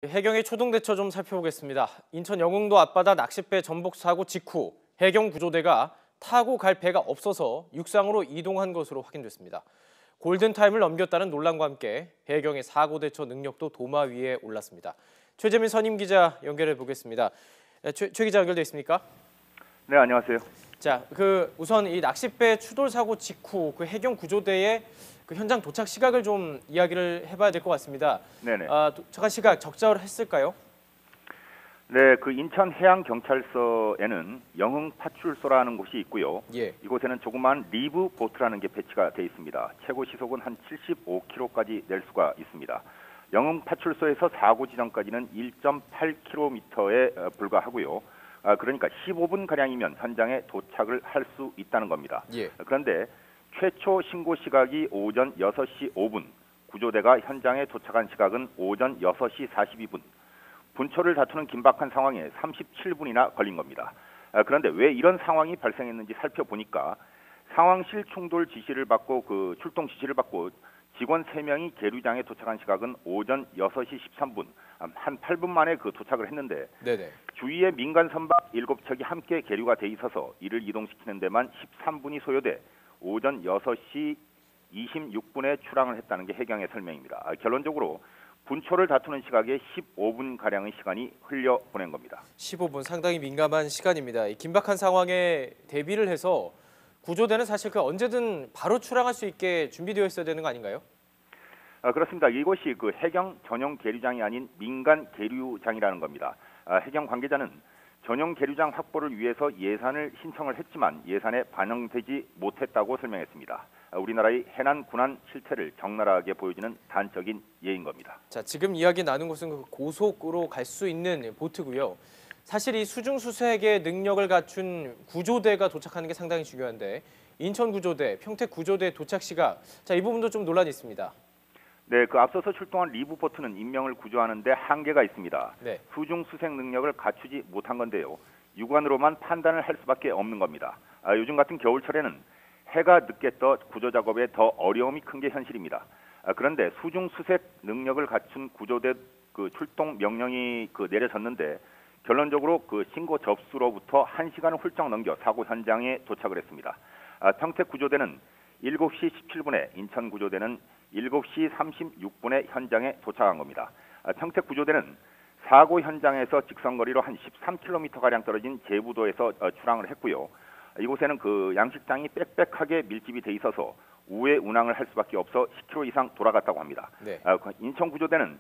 해경의 초동 대처 좀 살펴보겠습니다. 인천 영흥도 앞바다 낚싯배 전복 사고 직후 해경 구조대가 타고 갈 배가 없어서 육상으로 이동한 것으로 확인됐습니다. 골든타임을 넘겼다는 논란과 함께 해경의 사고 대처 능력도 도마 위에 올랐습니다. 최재민 선임 기자 연결해 보겠습니다. 최 기자 연결돼 있습니까? 네, 안녕하세요. 자, 우선 이 낚싯배 추돌 사고 직후 해경 구조대의 현장 도착 시각을 좀 이야기를 해봐야 될 것 같습니다. 네네. 도착한 시각 적절했을까요? 네, 인천 해양경찰서에는 영흥 파출소라는 곳이 있고요. 예. 이곳에는 조그만 리브 보트라는 게 배치가 돼 있습니다. 최고 시속은 한 75km까지 낼 수가 있습니다. 영흥 파출소에서 사고 지점까지는 1.8km에 불과하고요. 그러니까 15분 가량이면 현장에 도착을 할 수 있다는 겁니다. 예. 그런데 최초 신고 시각이 오전 6시 5분, 구조대가 현장에 도착한 시각은 오전 6시 42분. 분초를 다투는 긴박한 상황에 37분이나 걸린 겁니다. 그런데 왜 이런 상황이 발생했는지 살펴보니까 상황실 충돌 지시를 받고 출동 지시를 받고 직원 3명이 계류장에 도착한 시각은 오전 6시 13분, 한 8분 만에 도착을 했는데 네네. 주위에 민간 선박 7척이 함께 계류가 돼 있어서 이를 이동시키는 데만 13분이 소요돼 오전 6시 26분에 출항을 했다는 게 해경의 설명입니다. 결론적으로 분초를 다투는 시각에 15분가량의 시간이 흘려보낸 겁니다. 15분 상당히 민감한 시간입니다. 이 긴박한 상황에 대비를 해서 구조대는 사실 언제든 바로 출항할 수 있게 준비되어 있어야 되는 거 아닌가요? 그렇습니다. 이곳이 해경 전용 계류장이 아닌 민간 계류장이라는 겁니다. 해경 관계자는 전용 계류장 확보를 위해서 예산을 신청을 했지만 예산에 반영되지 못했다고 설명했습니다. 우리나라의 해난 군안 실태를 적나라하게 보여주는 단적인 예인 겁니다. 자, 지금 이야기 나눈 곳은 고속으로 갈 수 있는 보트고요. 사실 이 수중수색의 능력을 갖춘 구조대가 도착하는 게 상당히 중요한데 인천구조대, 평택구조대 도착 시각, 자, 이 부분도 좀 논란이 있습니다. 네, 앞서서 출동한 리브보트는 인명을 구조하는 데 한계가 있습니다. 네. 수중수색 능력을 갖추지 못한 건데요. 육안으로만 판단을 할 수밖에 없는 겁니다. 요즘 같은 겨울철에는 해가 늦게 떠 구조 작업에 더 어려움이 큰 게 현실입니다. 그런데 수중수색 능력을 갖춘 구조대 출동 명령이 내려졌는데 결론적으로 신고 접수로부터 1시간을 훌쩍 넘겨 사고 현장에 도착을 했습니다. 평택구조대는 7시 17분에, 인천구조대는 7시 36분에 현장에 도착한 겁니다. 평택구조대는 사고 현장에서 직선거리로 한 13km가량 떨어진 제부도에서 출항을 했고요. 이곳에는 양식장이 빽빽하게 밀집이 돼 있어서 우회 운항을 할 수밖에 없어 10km 이상 돌아갔다고 합니다. 네. 인천구조대는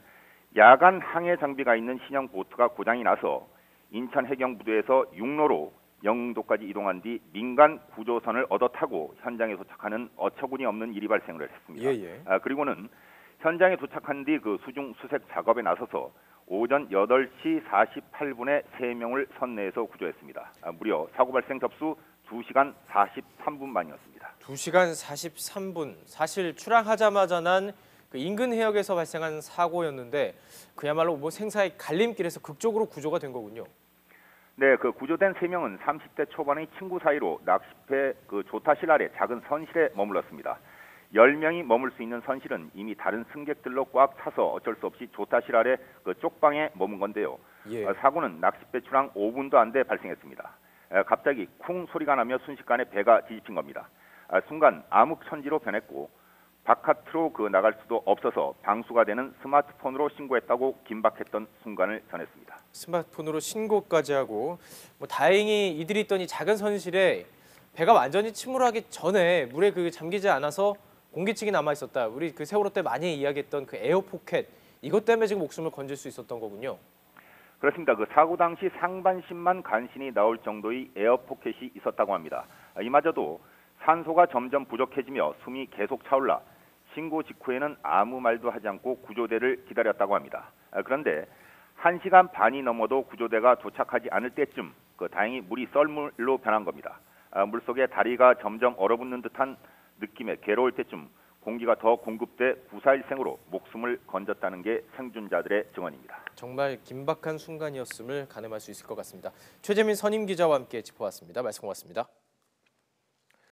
야간 항해 장비가 있는 신형 보트가 고장이 나서 인천 해경부두에서 육로로 영흥도까지 이동한 뒤 민간 구조선을 얻어 타고 현장에 도착하는 어처구니 없는 일이 발생을 했습니다. 예. 그리고는 현장에 도착한 뒤 수중 수색 작업에 나서서 오전 8시 48분에 3명을 선내에서 구조했습니다. 무려 사고 발생 접수 2시간 43분 만이었습니다. 2시간 43분. 사실 출항하자마자 난 인근 해역에서 발생한 사고였는데 그야말로 생사의 갈림길에서 극적으로 구조가 된 거군요. 네, 구조된 3명은 30대 초반의 친구 사이로 낚싯배 조타실 아래 작은 선실에 머물렀습니다. 10명이 머물 수 있는 선실은 이미 다른 승객들로 꽉 차서 어쩔 수 없이 조타실 아래 쪽방에 머문 건데요. 예. 사고는 낚싯배 출항 5분도 안 돼 발생했습니다. 갑자기 쿵 소리가 나며 순식간에 배가 뒤집힌 겁니다. 순간 암흑천지로 변했고 바깥으로 나갈 수도 없어서 방수가 되는 스마트폰으로 신고했다고 긴박했던 순간을 전했습니다. 스마트폰으로 신고까지 하고 다행히 이들이 있던 이 작은 선실에 배가 완전히 침몰하기 전에 물에 잠기지 않아서 공기층이 남아 있었다. 우리 세월호 때 많이 이야기했던 에어포켓, 이것 때문에 지금 목숨을 건질 수 있었던 거군요. 그렇습니다. 사고 당시 상반신만 간신히 나올 정도의 에어포켓이 있었다고 합니다. 이마저도 산소가 점점 부족해지며 숨이 계속 차올라 신고 직후에는 아무 말도 하지 않고 구조대를 기다렸다고 합니다. 그런데 1시간 반이 넘어도 구조대가 도착하지 않을 때쯤 다행히 물이 썰물로 변한 겁니다. 물속에 다리가 점점 얼어붙는 듯한 느낌에 괴로울 때쯤 공기가 더 공급돼 구사일생으로 목숨을 건졌다는 게 생존자들의 증언입니다. 정말 긴박한 순간이었음을 가늠할 수 있을 것 같습니다. 최재민 선임 기자와 함께 짚어봤습니다. 말씀 고맙습니다.